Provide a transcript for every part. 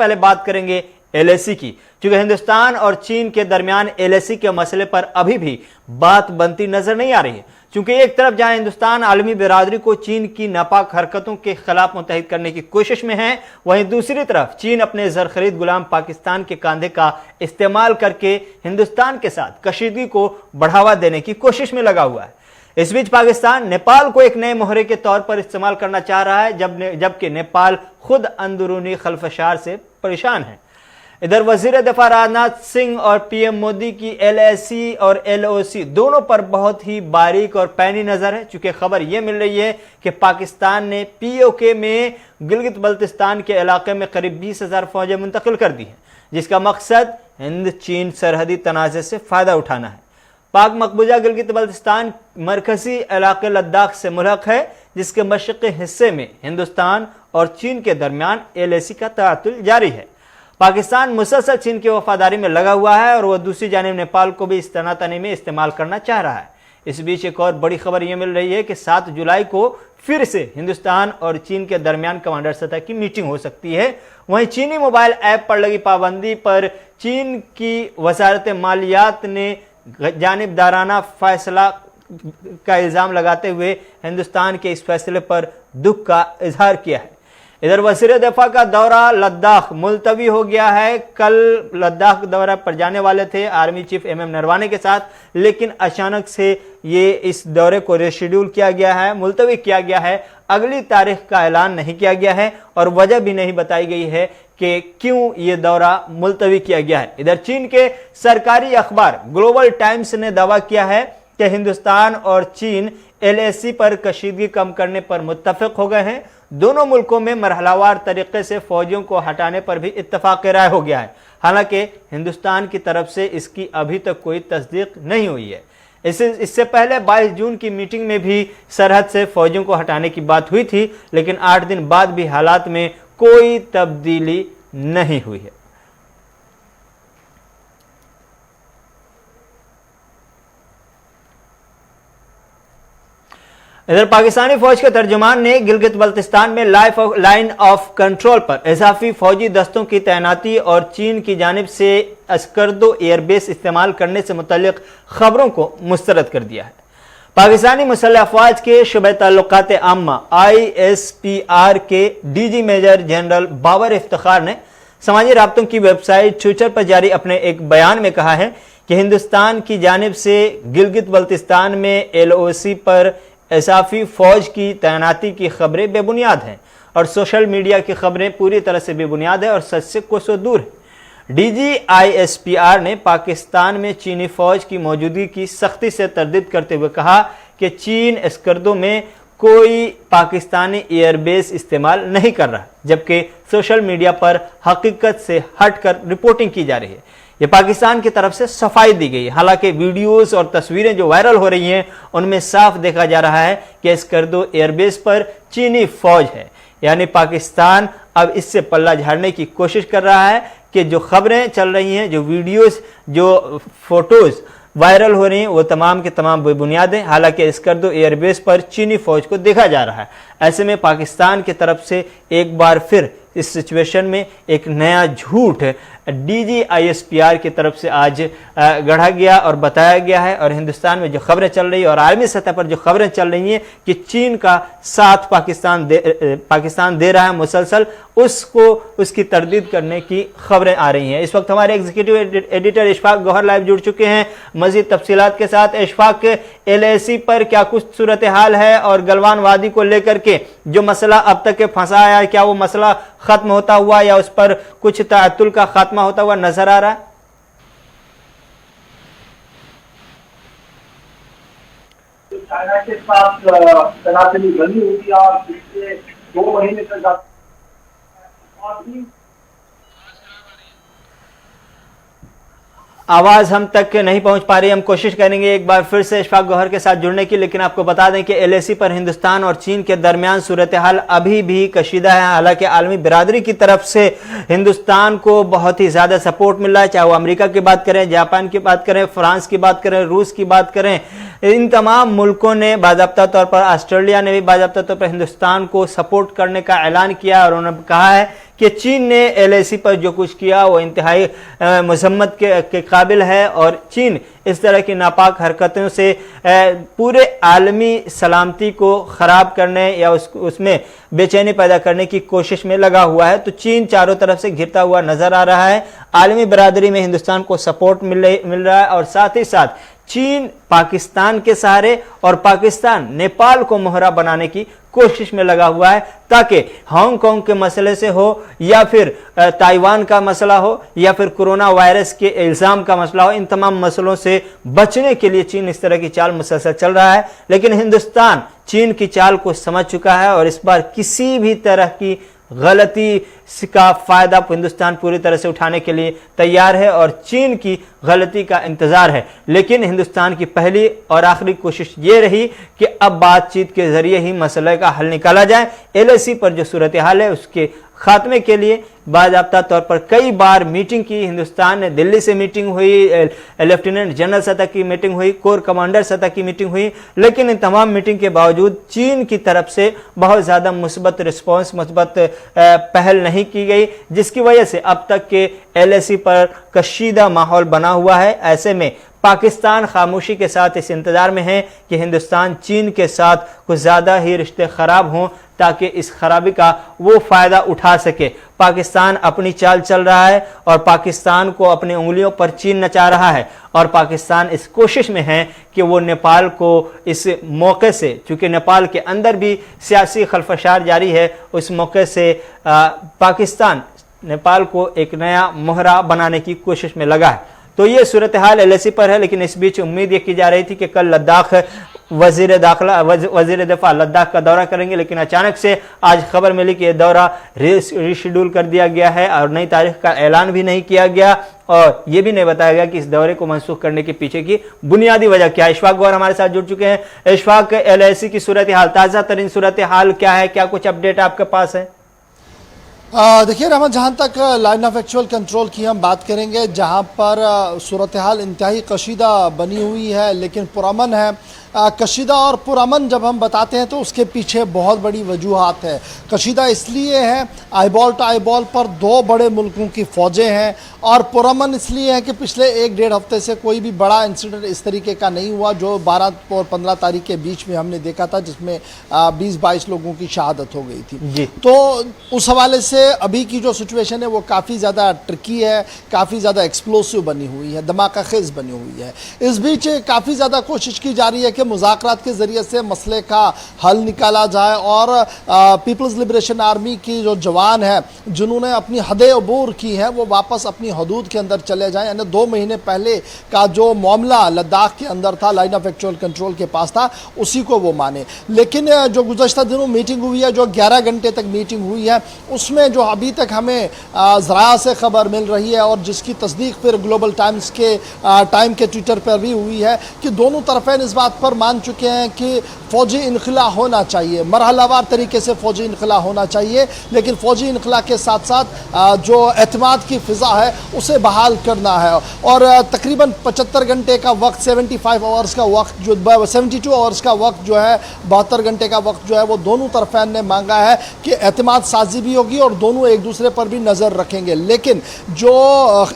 पहले बात करेंगे एलएसी की, क्योंकि हिंदुस्तान और चीन के दरमियान एलएसी के मसले पर अभी भी बात बनती नजर नहीं आ रही है। क्योंकि एक तरफ जहां हिंदुस्तान आलमी बिरादरी को चीन की नापाक हरकतों के खिलाफ मुत्तहिद करने की कोशिश में है, वहीं दूसरी तरफ चीन अपने ज़रख़रीद गुलाम पाकिस्तान के कंधे का इस्तेमाल करके हिंदुस्तान के साथ कशीदगी को बढ़ावा देने की कोशिश में लगा हुआ है। इस बीच पाकिस्तान नेपाल को एक नए मोहरे के तौर पर इस्तेमाल करना चाह रहा है, जबकि नेपाल खुद अंदरूनी खलफशार से परेशान है। इधर वजीर दफा राजनाथ सिंह और पीएम मोदी की एलएसी और एलओसी दोनों पर बहुत ही बारीक और पैनी नजर है, चूंकि खबर यह मिल रही है कि पाकिस्तान ने पीओके में गिलगित बल्तिस्तान के इलाके में करीब 20,000 फौजें मुंतकिल कर दी हैं, जिसका मकसद हिंद चीन सरहदी तनाज़े से फायदा उठाना है। पाक मकबूजा गिलगित बल्तिस्तान मरकजी इलाके लद्दाख से मुल्हक है, जिसके मशरक़ी हिस्से में हिंदुस्तान और चीन के दरमियान एलएसी का तआतुल जारी है। पाकिस्तान मुसलसल चीन की वफादारी में लगा हुआ है और वह दूसरी जानिब नेपाल को भी इस तनातनी में इस्तेमाल करना चाह रहा है। इस बीच एक और बड़ी खबर यह मिल रही है कि 7 जुलाई को फिर से हिंदुस्तान और चीन के दरमियान कमांडर सतह की मीटिंग हो सकती है। वहीं चीनी मोबाइल ऐप पर लगी पाबंदी पर चीन की वजारत मालियात ने जानिबदाराना फैसला का इल्ज़ाम लगाते हुए हिंदुस्तान के इस फैसले पर दुख का इजहार किया है। इधर वज़ीर दफा का दौरा लद्दाख मुलतवी हो गया है। कल लद्दाख दौरा पर जाने वाले थे आर्मी चीफ एमएम नरवाने के साथ, लेकिन अचानक से ये इस दौरे को रेशेड्यूल किया गया है, मुलतवी किया गया है। अगली तारीख का ऐलान नहीं किया गया है और वजह भी नहीं बताई गई है कि क्यों ये दौरा मुलतवी किया गया है। इधर चीन के सरकारी अखबार ग्लोबल टाइम्स ने दावा किया है कि हिंदुस्तान और चीन एलएसी पर कशीदगी कम करने पर मुत्तफिक हो गए हैं। दोनों मुल्कों में मरहलावार तरीके से फौजियों को हटाने पर भी इत्तफाक राय हो गया है। हालांकि हिंदुस्तान की तरफ से इसकी अभी तक कोई तस्दीक नहीं हुई है। इससे पहले 22 जून की मीटिंग में भी सरहद से फौजियों को हटाने की बात हुई थी, लेकिन 8 दिन बाद भी हालात में कोई तब्दीली नहीं हुई है। इधर पाकिस्तानी फौज के तर्जुमान ने गिलगित बल्तिस्तान में लाइन ऑफ कंट्रोल पर इजाफी फौजी दस्तों की तैनाती और चीन की जानिब से अस्कर्दो एयरबेस इस्तेमाल करने से मुतल्लिक खबरों को मुस्तरद कर दिया है। पाकिस्तानी मुसल्लह अफवाज के शुबे ताल्लुकात आम्मा ISPR के DG major general Babar Iftikhar ने समाजी राब्तों की वेबसाइट ट्विटर पर जारी अपने एक बयान में कहा है कि हिंदुस्तान की जानिब से गिलगित बल्तिस्तान में LOC पर इजाफी फौज की तैनाती की खबरें बेबुनियाद हैं और सोशल मीडिया की खबरें पूरी तरह से बेबुनियाद है और सच से कोसों दूर है। डीजी ISPR ने पाकिस्तान में चीनी फौज की मौजूदगी की सख्ती से तरदीद करते हुए कहा कि चीन अस्कर्दों में कोई पाकिस्तानी एयरबेस इस्तेमाल नहीं कर रहा, जबकि सोशल मीडिया पर हकीकत से हटकर रिपोर्टिंग की जा रही है। ये पाकिस्तान की तरफ से सफाई दी गई। हालांकि वीडियोस और तस्वीरें जो वायरल हो रही हैं उनमें साफ देखा जा रहा है कि अस्कर्दो एयरबेस पर चीनी फौज है, यानी पाकिस्तान अब इससे पल्ला झाड़ने की कोशिश कर रहा है कि जो खबरें चल रही हैं, जो वीडियोस, जो फोटोज वायरल हो रही हैं, वो तमाम के तमाम बेबुनियाद हैं। हालांकि अस्कर्दो एयरबेस पर चीनी फौज को देखा जा रहा है। ऐसे में पाकिस्तान की तरफ से एक बार फिर इस सिचुएशन में एक नया झूठ डीजी ISPR की तरफ से आज गढ़ा गया और बताया गया है। और हिंदुस्तान में जो खबरें चल रही है और आलमी सतह पर जो खबरें चल रही हैं कि चीन का साथ पाकिस्तान दे रहा है मुसलसल, उसकी तरदीद करने की खबरें आ रही हैं। इस वक्त हमारे executive editor Ishfaq Gauhar live जुड़ चुके हैं मजीद तफसीलात के साथ। इशफाक, LAC पर क्या कुछ सूरत हाल है और गलवान वादी को लेकर के जो मसला अब तक के फंसा है, क्या वो मसला खत्म होता हुआ या उस पर कुछ ताअत्तुल का खात्मा होता हुआ नजर आ रहा है? चाइना के साथ तनातनी बनी हुई और पिछले 2 महीने तक आवाज हम तक नहीं पहुंच पा रही। हम कोशिश करेंगे एक बार फिर से इशफाक गौहर के साथ जुड़ने की, लेकिन आपको बता दें कि LAC पर हिंदुस्तान और चीन के दरमियान सूरत हाल अभी भी कशीदा है। हालांकि आलमी बिरादरी की तरफ से हिंदुस्तान को बहुत ही ज्यादा सपोर्ट मिल रहा है, चाहे वो अमेरिका की बात करें, जापान की बात करें, फ्रांस की बात करें, रूस की बात करें। इन तमाम मुल्कों ने बाज़ाब्ता तौर पर, ऑस्ट्रेलिया ने भी बाज़ाब्ता तौर पर हिंदुस्तान को सपोर्ट करने का ऐलान किया और उन्होंने कहा है कि चीन ने एलएसी पर जो कुछ किया वो इंतहाई मजम्मत के काबिल है और चीन इस तरह की नापाक हरकतों से पूरे आलमी सलामती को ख़राब करने या उसमें बेचैनी पैदा करने की कोशिश में लगा हुआ है। तो चीन चारों तरफ से घिरता हुआ नजर आ रहा है। आलमी बरादरी में हिंदुस्तान को सपोर्ट मिल रहा है और साथ ही साथ चीन पाकिस्तान के सहारे और पाकिस्तान नेपाल को मोहरा बनाने की कोशिश में लगा हुआ है ताकि हांगकांग के मसले से हो या फिर ताइवान का मसला हो या फिर कोरोना वायरस के इल्जाम का मसला हो, इन तमाम मसलों से बचने के लिए चीन इस तरह की चाल मुसलसल चल रहा है। लेकिन हिंदुस्तान चीन की चाल को समझ चुका है और इस बार किसी भी तरह की गलती का फायदा हिंदुस्तान पूरी तरह से उठाने के लिए तैयार है और चीन की गलती का इंतजार है। लेकिन हिंदुस्तान की पहली और आखिरी कोशिश ये रही कि अब बातचीत के जरिए ही मसले का हल निकाला जाए। एलएसी पर जो सूरत हाल है उसके खात्मे के लिए बाज़ाब्ता तौर पर कई बार मीटिंग की हिंदुस्तान ने। दिल्ली से मीटिंग हुई, लेफ्टिनेंट जनरल सतह की मीटिंग हुई, कोर कमांडर सतह की मीटिंग हुई, लेकिन इन तमाम मीटिंग के बावजूद चीन की तरफ से बहुत ज़्यादा मुस्बत रिस्पॉन्स, मुस्बत पहल नहीं की गई, जिसकी वजह से अब तक के एलएसी पर कशीदा माहौल बना हुआ है। ऐसे में पाकिस्तान खामोशी के साथ इस इंतजार में है कि हिंदुस्तान चीन के साथ कुछ ज़्यादा ही रिश्ते ख़राब हों ताकि इस खराबी का वो फ़ायदा उठा सके। पाकिस्तान अपनी चाल चल रहा है और पाकिस्तान को अपनी उंगलियों पर चीन नचा रहा है और पाकिस्तान इस कोशिश में है कि वो नेपाल को इस मौके से, चूँकि नेपाल के अंदर भी सियासी खलफशार जारी है, उस मौके से पाकिस्तान नेपाल को एक नया मोहरा बनाने की कोशिश में लगा है। तो ये सूरत हाल एलएसी पर है। लेकिन इस बीच उम्मीद ये की जा रही थी कि कल लद्दाख वजीर दफा लद्दाख का दौरा करेंगे, लेकिन अचानक से आज खबर मिली कि यह दौरा रीशेड्यूल कर दिया गया है और नई तारीख का ऐलान भी नहीं किया गया और यह भी नहीं बताया गया कि इस दौरे को मनसूख करने के पीछे की बुनियादी वजह क्या है। इशफाक गौर हमारे साथ जुड़ चुके हैं। इशफाक, एलएसी की सूरत हाल, ताज़ा तरीन सूरत हाल क्या है, क्या कुछ अपडेट आपके पास है? देखिए रहमान, जहाँ तक लाइन ऑफ एक्चुअल कंट्रोल की हम बात करेंगे, जहाँ पर सूरत हाल इंतहाई कशीदा बनी हुई है लेकिन पुरअमन है। कशीदा और पुरअमन जब हम बताते हैं तो उसके पीछे बहुत बड़ी वजूहात है। कशीदा इसलिए है, आईबॉल टू आईबॉल पर दो बड़े मुल्कों की फ़ौजें हैं, और पुरअमन इसलिए है कि पिछले 1-1.5 हफ्ते से कोई भी बड़ा इंसिडेंट इस तरीके का नहीं हुआ जो 12 और 15 तारीख के बीच में हमने देखा था, जिसमें 20-22 लोगों की शहादत हो गई थी। तो उस हवाले से अभी की जो सिचुएशन है वो काफ़ी ज़्यादा ट्रिकी है, काफ़ी ज़्यादा एक्सप्लोसिव बनी हुई है, धमाका खेज़ बनी हुई है। इस बीच काफ़ी ज़्यादा कोशिश की जा रही है कि मुज़ाकरात के ज़रिए से मसले का हल निकाला जाए और पीपल्स लिबरेशन आर्मी की जो जवान है जिन्होंने अपनी हदें अबूर की हैं वो वापस अपनी हदूद के अंदर चले जाएं। यानी 2 महीने पहले का जो मामला लद्दाख के अंदर था, लाइन ऑफ एक्चुअल कंट्रोल के पास था, उसी को वो माने। लेकिन जो गुज़श्ता दिनों मीटिंग हुई है, जो 11 घंटे तक मीटिंग हुई है, उसमें जो अभी तक हमें ज़राया से खबर मिल रही है और जिसकी तस्दीक फिर ग्लोबल टाइम्स के टाइम के ट्विटर पर भी हुई है कि दोनों तरफ़ें इस बात पर मान चुके हैं कि फ़ौजी इनखला होना चाहिए, मरहलावार तरीके से फ़ौजी इनखला होना चाहिए, लेकिन फ़ौजी इनखला के साथ साथ जो एतमाद की फ़िज़ा है उसे बहाल करना है। और तकरीबन 75 घंटे का वक्त, 75 आवर्स का वक्त, जो 72 आवर्स का वक्त जो है, 72 घंटे का वक्त जो है वो दोनों तरफ़ें ने मांगा है कि एतमाद साजी भी होगी और दोनों एक दूसरे पर भी नज़र रखेंगे। लेकिन जो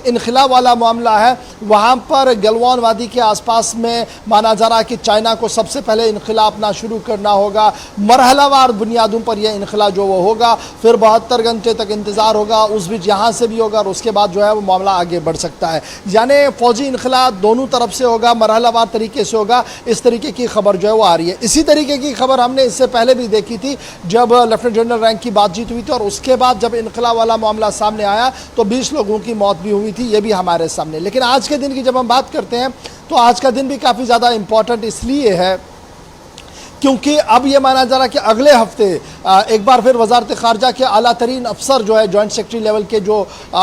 इनखला वाला मामला है वहाँ पर गलवान वादी के आसपास में माना जा रहा है कि चाइना को सबसे पहले इनखला अपना शुरू करना होगा, मरहलावार बुनियादों पर यह इनखला जो वो होगा, फिर 72 घंटे तक इंतज़ार होगा, उस बीच यहाँ से भी होगा और उसके बाद जो है वो मामला आगे बढ़ सकता है। यानी फ़ौजी इनखला दोनों तरफ से होगा, मरहलावार तरीके से होगा, इस तरीके की खबर जो है वो आ रही है। इसी तरीके की खबर हमने इससे पहले भी देखी थी जब लेफ्टिनेंट जनरल रैंक की बातचीत हुई थी और उसके बाद जब इनखला वाला मामला सामने आया तो 20 लोगों की मौत भी हुई थी, ये भी हमारे सामने। लेकिन आज के दिन की जब हम बात करते हैं तो आज का दिन भी काफ़ी ज़्यादा इम्पॉर्टेंट इसलिए है क्योंकि अब ये माना जा रहा है कि अगले हफ्ते एक बार फिर वजारत ख़ारजा के आला तरीन अफसर जो है, जॉइंट सेक्रेटरी लेवल के जो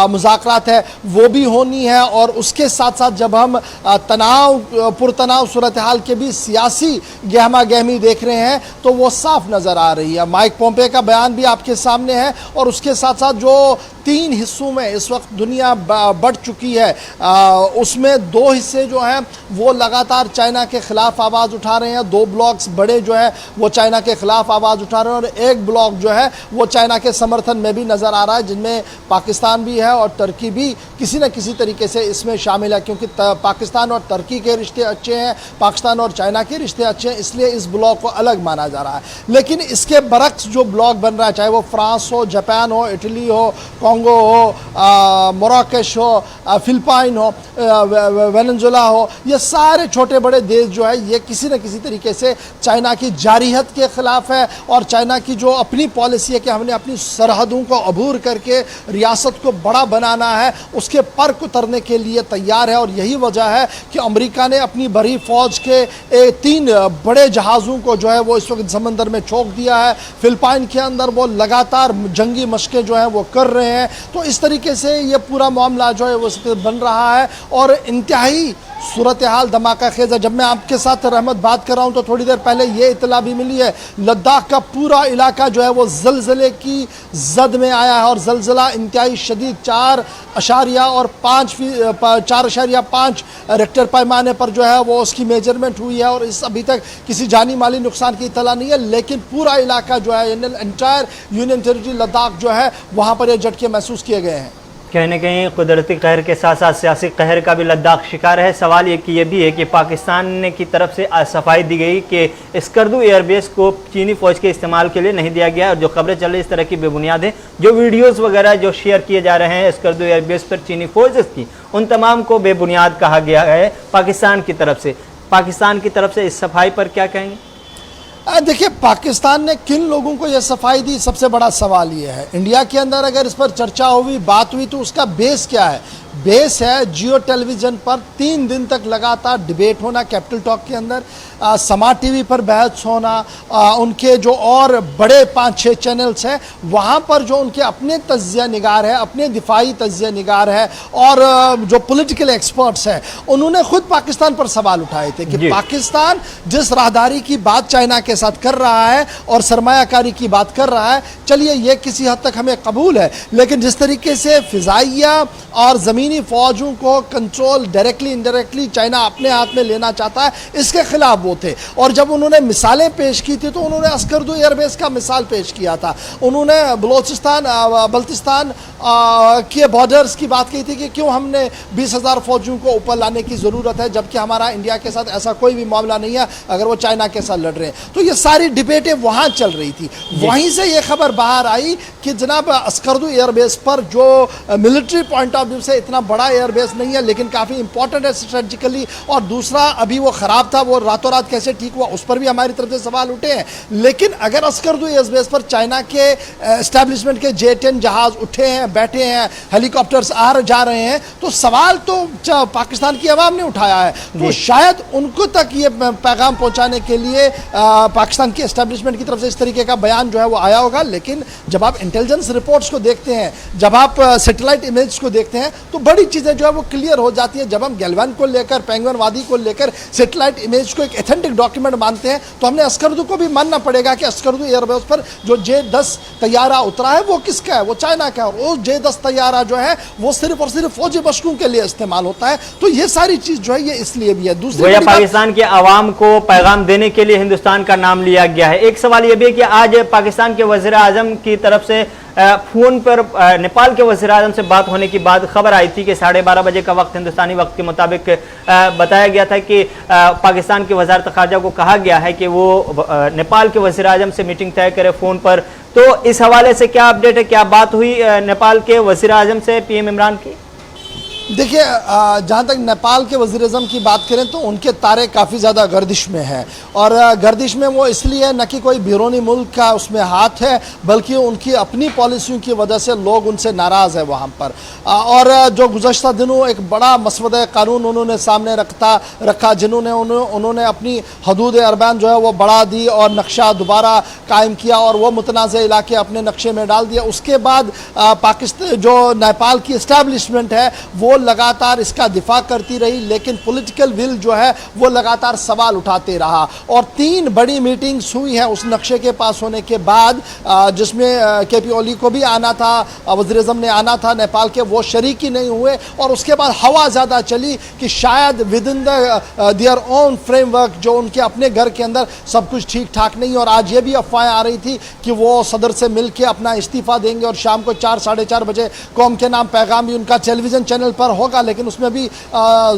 मुज़ाकरात है वो भी होनी है। और उसके साथ साथ जब हम पुरतनाव सूरत हाल के भी सियासी गहमा गहमी देख रहे हैं तो वो साफ नज़र आ रही है। माइक पोम्पे का बयान भी आपके सामने है और उसके साथ साथ जो 3 हिस्सों में इस वक्त दुनिया बढ़ चुकी है, उसमें 2 हिस्से जो हैं वो लगातार चाइना के ख़िलाफ़ आवाज़ उठा रहे हैं, 2 ब्लॉक्स बड़े जो है वो चाइना के ख़िलाफ़ आवाज़ उठा रहे हैं और एक ब्लॉक जो है वो चाइना के समर्थन में भी नज़र आ रहा है, जिनमें पाकिस्तान भी है और तुर्की भी किसी न किसी तरीके से इसमें शामिल है, क्योंकि पाकिस्तान और तुर्की के रिश्ते अच्छे हैं, पाकिस्तान और चाइना के रिश्ते अच्छे हैं, इसलिए इस ब्लॉक को अलग माना जा रहा है। लेकिन इसके बरक्स जो ब्लॉक बन रहा है, चाहे वो फ्रांस हो, जापान हो, इटली हो, कॉन्गो हो, मोराकेश हो, फिलिपाइन हो, वेनेजुएला हो, ये सारे छोटे बड़े देश जो है ये किसी न किसी तरीके से चाइना की जारियत के खिलाफ है और चाइना की जो अपनी पॉलिसी है कि हमने अपनी सरहदों को अबूर करके रियासत को बड़ा बनाना है, उसके पर उतरने के लिए तैयार है। और यही वजह है कि अमेरिका ने अपनी बड़ी फौज के 3 बड़े जहाज़ों को जो है वो इस वक्त समंदर में छोक दिया है। फिलिपाइन के अंदर वो लगातार जंगी मशकें जो हैं वो कर रहे हैं। तो इस तरीके से ये पूरा मामला जो है वो बन रहा है और इंतहाई सूरत हाल धमाका खेज है। जब मैं आपके साथ रहमत बात कर रहा हूँ तो थोड़ी देर पहले ये इतला भी मिली है, लद्दाख का पूरा इलाका जो है वो जलजले की जद में आया है और जलजला इंतहाई शदीद 4.5 रेक्टर पैमाने पर जो है वो उसकी मेजरमेंट हुई है और इस अभी तक किसी जानी माली नुकसान की इतला नहीं है। लेकिन पूरा इलाका जो है एंटायर यूनियन टेरिटरी लद्दाख जो है वहाँ पर ये झटके महसूस किए गए हैं। कहीं न कहीं कुदरती कहर के साथ साथ सियासी कहर का भी लद्दाख शिकार है। सवाल ये भी है कि पाकिस्तान की तरफ से सफाई दी गई कि स्कर्दू एयरबेस को चीनी फौज के इस्तेमाल के लिए नहीं दिया गया और जो खबरें चल रही इस तरह की बेबुनियाद है। जो वीडियोस वगैरह जो शेयर किए जा रहे हैं स्कर्दू एयरबेस पर चीनी फौज की, उन तमाम को बेबुनियाद कहा गया है पाकिस्तान की तरफ से। पाकिस्तान की तरफ से इस सफाई पर क्या कहेंगे? देखिए, पाकिस्तान ने किन लोगों को यह सफाई दी, सबसे बड़ा सवाल ये है। इंडिया के अंदर अगर इस पर चर्चा हुई, बात हुई, तो उसका बेस क्या है? बेस है जियो टेलीविज़न पर 3 दिन तक लगातार डिबेट होना कैपिटल टॉक के अंदर, समा टीवी पर बहस होना, उनके जो और बड़े 5-6 चैनल्स हैं वहाँ पर जो उनके अपने तज्जिया निगार है, अपने दिफाई तज्जिया निगार है और जो पॉलिटिकल एक्सपर्ट्स हैं उन्होंने खुद पाकिस्तान पर सवाल उठाए थे कि पाकिस्तान जिस राहदारी की बात चाइना के साथ कर रहा है और सरमायाकारी की बात कर रहा है, चलिए ये किसी हद तक हमें कबूल है, लेकिन जिस तरीके से फ़िज़ाइया और ज़मीनी फ़ौजों को कंट्रोल डायरेक्टली इनडायरेक्टली चाइना अपने हाथ में लेना चाहता है, इसके खिलाफ वो थे। और जब उन्होंने मिसालें पेश की थी तो उन्होंने अस्कर्दू एयरबेस का मिसाल पेश किया था, उन्होंने बल्तिस्तान के बॉर्डर्स की बात की थी कि क्यों हमने 20,000 फौजियों को ऊपर लाने की ज़रूरत है जबकि हमारा इंडिया के साथ ऐसा कोई भी मामला नहीं है अगर वो चाइना के साथ लड़ रहे हैं। तो ये सारी डिबेटें वहाँ चल रही थी। वहीं से ये खबर बाहर आई कि जनाब अस्कर्दू एयरबेस पर जो मिलिट्री पॉइंट ऑफ व्यू से इतना बड़ा एयरबेस नहीं है लेकिन काफ़ी इंपॉर्टेंट है स्ट्रेटजिकली, और दूसरा अभी वो ख़राब था, वो रातों रात कैसे ठीक हुआ उस पर भी हमारी तरफ से सवाल उठे हैं। लेकिन अगर अस्कर्दू एयरबेस पर चाइना के एस्टैब्लिशमेंट के J-10 जहाज़ उठे हैं, बैठे हैं, हेलीकॉप्टर्स आ जा रहे हैं, तो सवाल तो पाकिस्तान की आवाम ने उठाया है। तो शायद उनको तक ये पैगाम पहुंचाने के लिए पाकिस्तान की एस्टैब्लिशमेंट की तरफ से इस तरीके का बयान जो है वो आया होगा। लेकिन जब आप इंटेलिजेंस रिपोर्ट्स को देखते हैं, जब आप सैटेलाइट इमेज को देखते हैं, तो बड़ी चीज़ें जो है वो क्लियर हो जाती है। जब हम गैलवान को लेकर, पेंगुइन वादी को लेकर सैटेलाइट इमेज को एक एथेंटिक डॉक्यूमेंट मानते हैं, तो हमने अस्कर्दू को भी मानना पड़ेगा कि अस्कर्दू एयरबेस पर जो J-10 तैयारा उतरा है वो किसका है? वो चाइना का है। और वो J-10 तैयारा जो है वो सिर्फ और सिर्फ फौजी मशकों के लिए इस्तेमाल होता है। तो ये सारी चीज़ जो है ये इसलिए भी है। दूसरी पाकिस्तान के अवाम को पैगाम देने के लिए हिंदुस्तान का नाम लिया गया है। एक सवाल यह भी है कि आज पाकिस्तान के वज़ीर आज़म की तरफ से फ़ोन पर नेपाल के वज़ीर आज़म से बात होने की बाद खबर आई थी कि 12:30 बजे का वक्त हिंदुस्तानी वक्त के मुताबिक बताया गया था कि पाकिस्तान की वज़ारत ख़ारजा को कहा गया है कि वो नेपाल के वज़ीर आज़म से मीटिंग तय करे फ़ोन पर। तो इस हवाले से क्या अपडेट है, क्या बात हुई नेपाल के वज़ीर आज़म से PM इमरान की? देखिए, जहाँ तक नेपाल के वज़ीर आज़म की बात करें तो उनके तारे काफ़ी ज़्यादा गर्दिश में हैं, और गर्दिश में वो इसलिए न कि कोई बैरूनी मुल्क का उसमें हाथ है, बल्कि उनकी अपनी पॉलिसियों की वजह से लोग उनसे नाराज़ है वहाँ पर। और जो गुज़श्ता दिनों एक बड़ा मसवदा कानून उन्होंने सामने रखा, जिन्होंने उन्होंने अपनी हदूद अरबान जो है वो बढ़ा दी और नक्शा दोबारा कायम किया और वो मुतनाज़ इलाके अपने नक्शे में डाल दिया। उसके बाद पाकिस्तान जो नेपाल की इस्टेब्लिशमेंट है वो वो लगातार इसका दिफा करती रही, लेकिन पॉलिटिकल विल जो है वो लगातार सवाल उठाते रहा। और 3 बड़ी मीटिंग्स हुई हैं उस नक्शे के पास होने के बाद, जिसमें केपी ओली को भी आना था, वज़ीर-ए-आज़म ने आना था नेपाल के, वो शरीक ही नहीं हुए। और उसके बाद हवा ज़्यादा चली कि शायद with in their own framework, जो उनके अपने घर के अंदर सब कुछ ठीक ठाक नहीं। और आज ये भी अफवाहें आ रही थी कि वो सदर से मिल के अपना इस्तीफ़ा देंगे और शाम को 4 साढ़े 4 बजे कौम के नाम पैगाम भी उनका टेलीविज़न चैनल पर होगा, लेकिन उसमें भी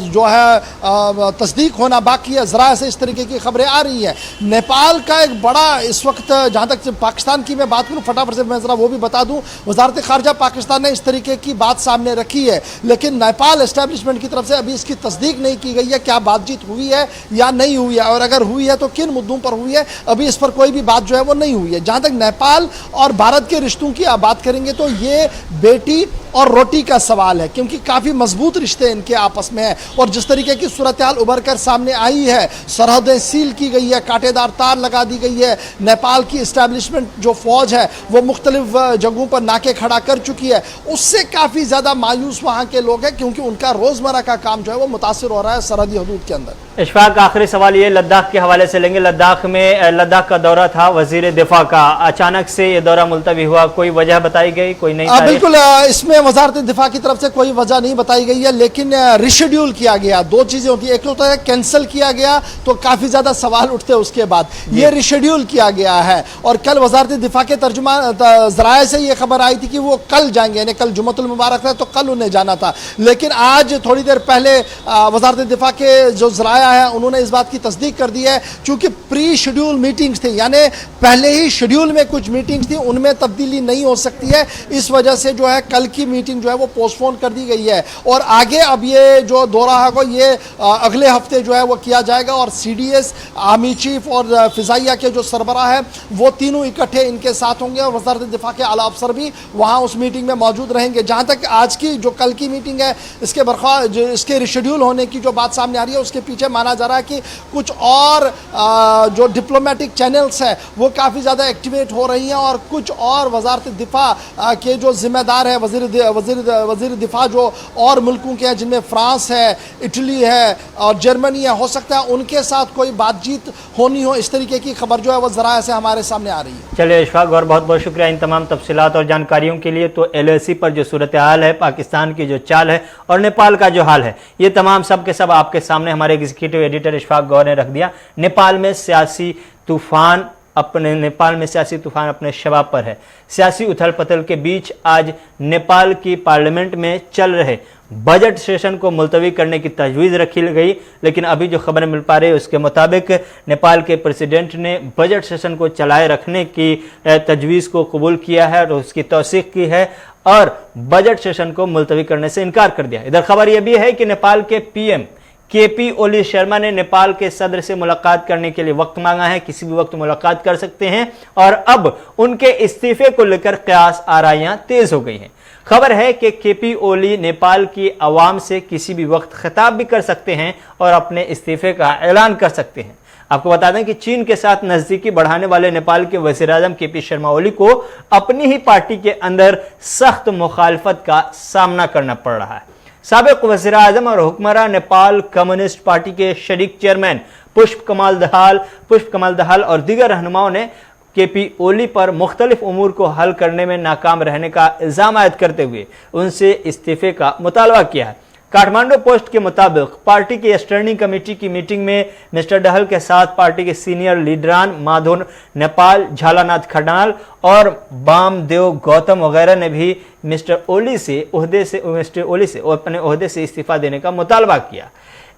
जो है तस्दीक होना बाकी है। ज़रा से इस तरीके की खबरें आ रही हैं। नेपाल का एक बड़ा इस वक्त, जहाँ तक पाकिस्तान की मैं बात करूँ, फटाफट से मैं ज़रा वो भी बता दूँ, वज़ारत ख़ारजा पाकिस्तान ने इस तरीके की बात सामने रखी है, लेकिन नेपाल एस्टेब्लिशमेंट की तरफ से अभी इसकी तस्दीक नहीं की गई है क्या बातचीत हुई है या नहीं हुई है, और अगर हुई है तो किन मुद्दों पर हुई है, अभी इस पर कोई भी बात जो है वो नहीं हुई है। जहाँ तक नेपाल और भारत के रिश्तों की आप बात करेंगे तो ये बेटी और रोटी का सवाल है, क्योंकि काफ़ी मजबूत रिश्ते इनके आपस में हैं। और जिस तरीके की सूरत हाल उभर कर सामने आई है, सरहदें सील की गई है, कांटेदार तार लगा दी गई है, नेपाल की इस्टेब्लिशमेंट जो फौज है वो मुख्तलिफ जगहों पर नाके खड़ा कर चुकी है, उससे काफ़ी ज़्यादा मायूस वहाँ के लोग हैं, क्योंकि उनका रोज़मर्रा का काम जो है वो मुतासिर हो रहा है सरहदी हदूद के अंदर। इशफाक, आखिरी सवाल ये लद्दाख के हवाले से लेंगे। लद्दाख का दौरा था वजीर दिफा का, अचानक से ये दौरा मुलतवी हुआ, कोई वजह बताई गई, कोई नहीं? बिल्कुल, इसमें वजारत दिफा की तरफ से कोई वजह नहीं बताई गई है, लेकिन रिशेड्यूल किया गया। 2 चीज़ें होती है, एक होता है कैंसिल किया गया तो काफ़ी ज़्यादा सवाल उठते हैं उसके बाद, ये रिशेड्यूल किया गया है। और कल वजारत दिफा के तर्जुमान ज़राए से ये खबर आई थी कि वो कल जाएंगे, यानी कल जुम्मतुल मुबारक है तो कल उन्हें जाना था, लेकिन आज थोड़ी देर पहले वजारत दिफा के जो ज़राया है उन्होंने इस बात की तस्दीक कर दी है, चूंकि प्री शेड्यूल मीटिंग्स थी, यानी पहले ही शेड्यूल में कुछ मीटिंग्स थी, उनमें तब्दीली नहीं हो सकती है, इस वजह से जो है कल की मीटिंग जो है वो पोस्टपोन कर दी गई है। और आगे अब ये जो दौरा है ये अगले हफ्ते जो है वो किया जाएगा, और CDS, आर्मी चीफ और फिजाइया के जो सरबराह है वो तीनों इकट्ठे इनके साथ होंगे, और वज़ारत दिफा के आला अफसर भी वहाँ उस मीटिंग में मौजूद रहेंगे। जहाँ तक आज की जो कल की मीटिंग है, इसके रिशेड्यूल होने की जो बात सामने आ रही है, उसके पीछे माना जा रहा है कि कुछ और जो डिप्लोमेटिक चैनल्स है वो काफ़ी ज़्यादा एक्टिवेट हो रही हैं, और कुछ और वज़ारत दिफा के जो जिम्मेदार हैं, वज़ीर दिफा जो और मुल्कों के हैं, जिनमें फ्रांस है, इटली है और जर्मनी है, हो सकता है उनके साथ कोई बातचीत होनी हो। इस तरीके की खबर जो है वो ज़रा से हमारे सामने आ रही है। चलिए इशफाक गौर, बहुत बहुत शुक्रिया इन तमाम तफसीलात और जानकारियों के लिए। तो LAC पर जो सूरत हाल है, पाकिस्तान की जो चाल है और नेपाल का जो हाल है, ये तमाम सब के सब आपके सामने हमारे एग्जीक्यूटिव एडिटर इशफाक गौर ने रख दिया। नेपाल में सियासी तूफान अपने शबाब पर है। सियासी उथल पथल के बीच आज नेपाल की पार्लियामेंट में चल रहे बजट सेशन को मुलतवी करने की तजवीज़ रखी गई, लेकिन अभी जो खबरें मिल पा रही है उसके मुताबिक नेपाल के प्रेसिडेंट ने बजट सेशन को चलाए रखने की तजवीज़ को कबूल किया है और उसकी तौसीक की है, और बजट सेशन को मुलतवी करने से इनकार कर दिया। इधर खबर यह भी है कि नेपाल के PM KP ओली शर्मा ने नेपाल के सदर से मुलाकात करने के लिए वक्त मांगा है, किसी भी वक्त मुलाकात कर सकते हैं, और अब उनके इस्तीफे को लेकर कयास आराइयां तेज हो गई हैं। खबर है कि KP ओली नेपाल की आवाम से किसी भी वक्त खिताब भी कर सकते हैं और अपने इस्तीफे का ऐलान कर सकते हैं। आपको बता दें कि चीन के साथ नजदीकी बढ़ाने वाले नेपाल के वज़ीर-ए-आज़म KP शर्मा ओली को अपनी ही पार्टी के अंदर सख्त मुखालफत का सामना करना पड़ रहा है। साबिक वज़ीर-ए-आज़म और हुक्मरान नेपाल कम्युनिस्ट पार्टी के शरीक चेयरमैन पुष्प कमाल दहाल और दीगर रहनुमाओं ने KP ओली पर मुख्तलिफ उमूर को हल करने में नाकाम रहने का इल्ज़ाम आयद करते हुए उनसे इस्तीफे का मुतालबा किया है। काठमांडू पोस्ट के मुताबिक पार्टी की स्टैंडिंग कमेटी की मीटिंग में मिस्टर दहल के साथ पार्टी के सीनियर लीडरान माधव नेपाल, झालानाथ खनाल और वामदेव गौतम वगैरह ने भी मिस्टर ओली से अपने ओहदे से इस्तीफा देने का मुतालबा किया।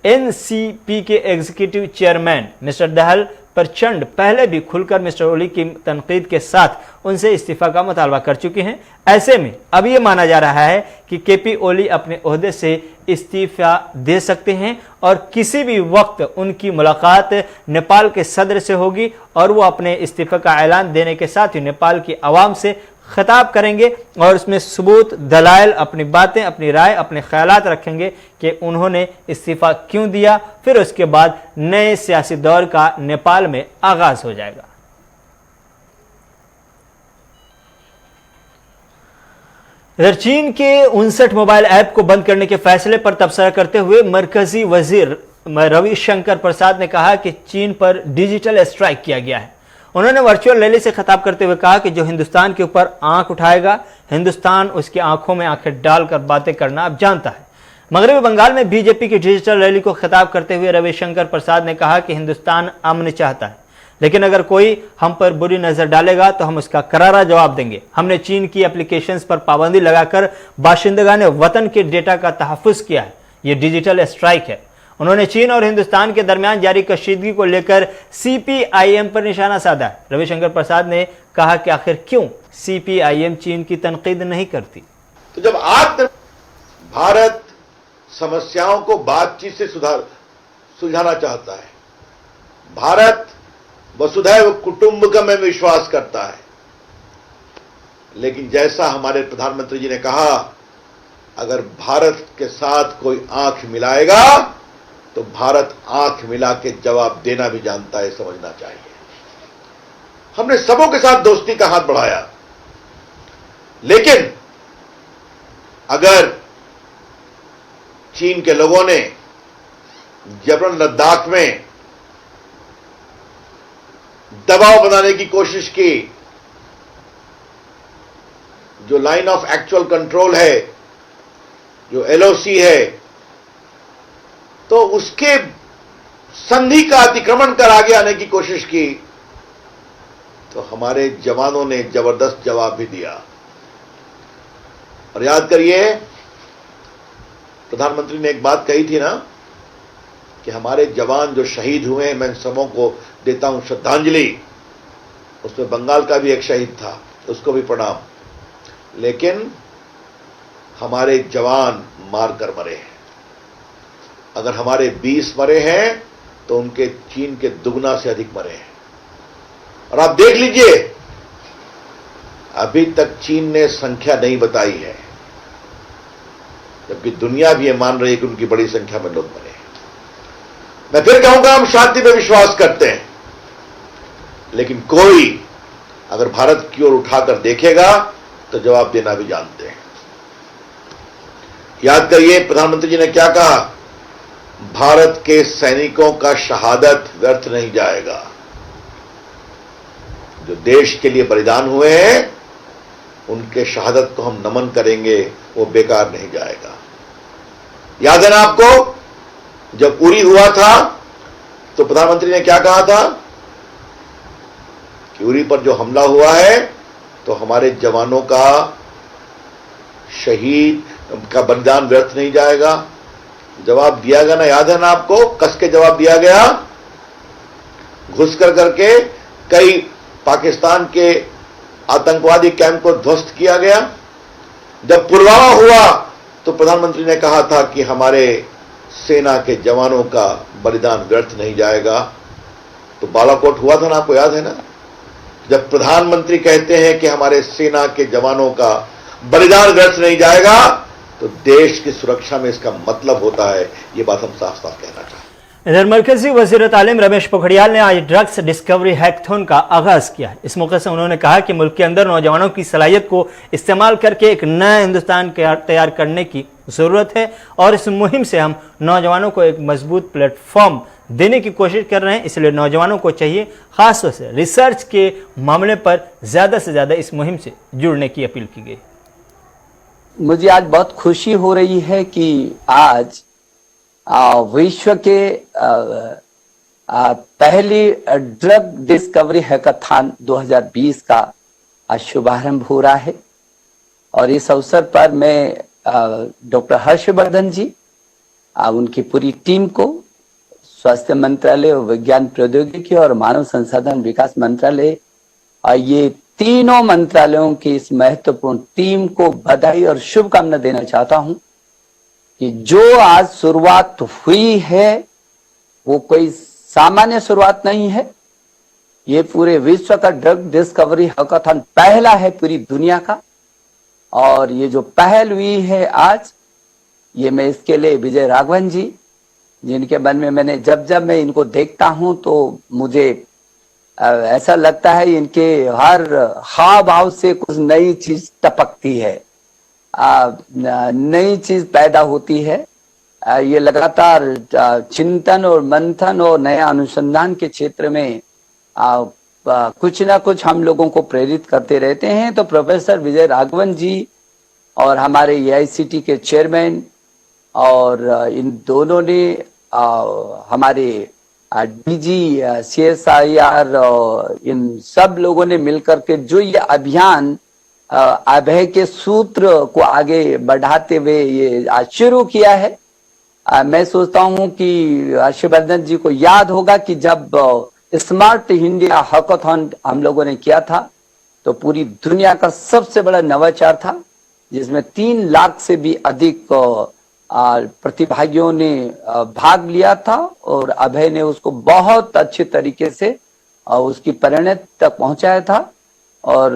NCP के एग्जीक्यूटिव चेयरमैन मिस्टर दहल प्रचंड पहले भी खुलकर मिस्टर ओली की तनकीद के साथ उनसे इस्तीफा का मुतालबा कर चुके हैं। ऐसे में अब यह माना जा रहा है कि KP ओली अपने ओहदे से इस्तीफा दे सकते हैं और किसी भी वक्त उनकी मुलाकात नेपाल के सदर से होगी और वो अपने इस्तीफा का ऐलान देने के साथ ही नेपाल की आवाम से खिताब करेंगे और उसमें सबूत, दलाइल, अपनी बातें, अपनी राय, अपने ख्यालात रखेंगे कि उन्होंने इस्तीफा क्यों दिया। फिर उसके बाद नए सियासी दौर का नेपाल में आगाज हो जाएगा। इधर चीन के 59 मोबाइल ऐप को बंद करने के फैसले पर तबसरा करते हुए मरकजी वजीर रविशंकर प्रसाद ने कहा कि चीन पर डिजिटल स्ट्राइक किया गया है। उन्होंने वर्चुअल रैली से खिताब करते हुए कहा कि जो हिंदुस्तान के ऊपर आंख उठाएगा, हिंदुस्तान उसकी आंखों में आंखें डालकर बातें करना अब जानता है। मगरबी बंगाल में बीजेपी की डिजिटल रैली को खिताब करते हुए रविशंकर प्रसाद ने कहा कि हिंदुस्तान अमन चाहता है, लेकिन अगर कोई हम पर बुरी नजर डालेगा तो हम उसका करारा जवाब देंगे। हमने चीन की एप्लीकेशंस पर पाबंदी लगाकर बाशिंदगान वतन के डेटा का तहफ़्फ़ुज़ किया है। ये डिजिटल स्ट्राइक है। उन्होंने चीन और हिंदुस्तान के दरमियान जारी कशीदगी को लेकर CPIM पर निशाना साधा है। रविशंकर प्रसाद ने कहा कि आखिर क्यों CPIM चीन की तनकीद नहीं करती। तो जब भारत समस्याओं को बातचीत से सुलझाना चाहता है, भारत वसुधैव कुटुंबकम में विश्वास करता है, लेकिन जैसा हमारे प्रधानमंत्री जी ने कहा, अगर भारत के साथ कोई आंख मिलाएगा तो भारत आंख मिला के जवाब देना भी जानता है, समझना चाहिए। हमने सबों के साथ दोस्ती का हाथ बढ़ाया, लेकिन अगर चीन के लोगों ने जबरन लद्दाख में दबाव बनाने की कोशिश की, जो लाइन ऑफ एक्चुअल कंट्रोल है, जो LOC है, तो उसके संधि का अतिक्रमण कर आगे आने की कोशिश की, तो हमारे जवानों ने जबरदस्त जवाब भी दिया। और याद करिए, प्रधानमंत्री ने एक बात कही थी ना कि हमारे जवान जो शहीद हुए हैं, मैं सबों को देता हूं श्रद्धांजलि। उसमें बंगाल का भी एक शहीद था, उसको भी प्रणाम। लेकिन हमारे जवान मार कर मरे हैं। अगर हमारे 20 मरे हैं तो उनके चीन के दुगना से अधिक मरे हैं। और आप देख लीजिए, अभी तक चीन ने संख्या नहीं बताई है, जबकि दुनिया भी ये मान रही है कि उनकी बड़ी संख्या में लोग मरे हैं। मैं फिर कहूंगा, हम शांति पे विश्वास करते हैं, लेकिन कोई अगर भारत की ओर उठाकर देखेगा तो जवाब देना भी जानते हैं। याद करिए, प्रधानमंत्री जी ने क्या कहा, भारत के सैनिकों का शहादत व्यर्थ नहीं जाएगा। जो देश के लिए बलिदान हुए हैं, उनके शहादत को हम नमन करेंगे, वो बेकार नहीं जाएगा। याद है ना आपको, जब उरी हुआ था तो प्रधानमंत्री ने क्या कहा था कि उरी पर जो हमला हुआ है तो हमारे जवानों का शहीद का बलिदान व्यर्थ नहीं जाएगा। जवाब दिया गया ना, याद है ना आपको, कस के जवाब दिया गया। घुस कर करके कई पाकिस्तान के आतंकवादी कैंप को ध्वस्त किया गया। जब पुलवामा हुआ तो प्रधानमंत्री ने कहा था कि हमारे सेना के जवानों का बलिदान व्यर्थ नहीं जाएगा। तो बालाकोट हुआ था ना, आपको याद है ना। जब प्रधानमंत्री कहते हैं कि हमारे सेना के जवानों का बलिदान व्यर्थ नहीं जाएगा, तो देश की सुरक्षा में इसका मतलब होता है। ये बात हम साफ साफ कहना चाहते हैं। इधर मरकजी वज़ीर तालीम रमेश पोखरियाल ने आज ड्रग्स डिस्कवरी हैकथॉन का आगाज किया है। इस मौके से उन्होंने कहा कि मुल्क के अंदर नौजवानों की सलाहियत को इस्तेमाल करके एक नया हिंदुस्तान तैयार करने की ज़रूरत है और इस मुहिम से हम नौजवानों को एक मजबूत प्लेटफॉर्म देने की कोशिश कर रहे हैं। इसलिए नौजवानों को चाहिए, खासतौर से रिसर्च के मामले पर ज़्यादा से ज़्यादा इस मुहिम से जुड़ने की अपील की गई। मुझे आज बहुत खुशी हो रही है कि आज विश्व के पहली ड्रग डिस्कवरी हैकाथॉन 2020 का शुभारंभ हो रहा है। और इस अवसर पर मैं डॉक्टर हर्षवर्धन जी, उनकी पूरी टीम को, स्वास्थ्य मंत्रालय, विज्ञान प्रौद्योगिकी और मानव संसाधन विकास मंत्रालय, ये तीनों मंत्रालयों की इस महत्वपूर्ण टीम को बधाई और शुभकामना देना चाहता हूं कि जो आज शुरुआत हुई है वो कोई सामान्य शुरुआत नहीं है। ये पूरे विश्व का ड्रग डिस्कवरी हैकाथॉन पहला है पूरी दुनिया का। और ये जो पहल हुई है आज, ये मैं इसके लिए विजय राघवन जी, जिनके मन में मैंने जब मैं इनको देखता हूं तो मुझे ऐसा लगता है इनके हर हाव भाव से कुछ नई चीज टपकती है। नई चीज पैदा होती है। ये लगातार चिंतन और मंथन और नया अनुसंधान के क्षेत्र में कुछ ना कुछ हम लोगों को प्रेरित करते रहते हैं। तो प्रोफेसर विजय राघवन जी और हमारे एआईसीटी के चेयरमैन और इन दोनों ने हमारे डीजी CSIR इन सब लोगों ने मिलकर के जो ये अभियान अभय के सूत्र को आगे बढ़ाते हुए ये आज शुरू किया है। मैं सोचता हूं कि हर्षवर्धन जी को याद होगा कि जब स्मार्ट इंडिया हैकाथॉन हम लोगों ने किया था तो पूरी दुनिया का सबसे बड़ा नवाचार था, जिसमें 3 लाख से भी अधिक प्रतिभागियों ने भाग लिया था और अभय ने उसको बहुत अच्छे तरीके से उसकी परिणति तक पहुंचाया था और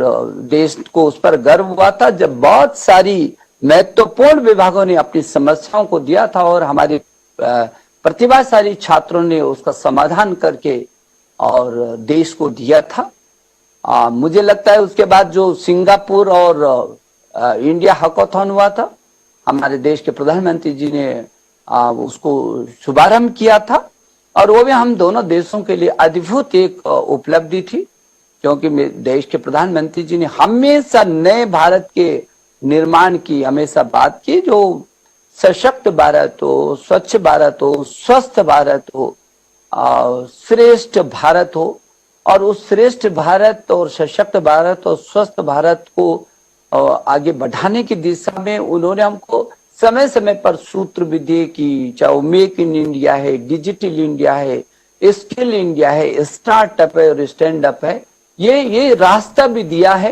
देश को उस पर गर्व हुआ था जब बहुत सारी महत्वपूर्ण विभागों ने अपनी समस्याओं को दिया था और हमारे प्रतिभाशाली छात्रों ने उसका समाधान करके और देश को दिया था। मुझे लगता है उसके बाद जो सिंगापुर और इंडिया हैकाथॉन हुआ था, हमारे देश के प्रधानमंत्री जी ने उसको शुभारंभ किया था और वो भी हम दोनों देशों के लिए अद्भुत एक उपलब्धि थी, क्योंकि देश के प्रधानमंत्री जी ने हमेशा नए भारत के निर्माण की हमेशा बात की, जो सशक्त भारत हो, स्वच्छ भारत हो, स्वस्थ भारत हो, श्रेष्ठ भारत हो। और उस श्रेष्ठ भारत और सशक्त भारत और स्वस्थ भारत को आगे बढ़ाने की दिशा में उन्होंने हमको समय समय पर सूत्र भी दिए कि चाहे वो मेक इन इंडिया है, डिजिटल इंडिया है, स्किल इंडिया है, स्टार्टअप है और स्टैंड अप है, ये रास्ता भी दिया है।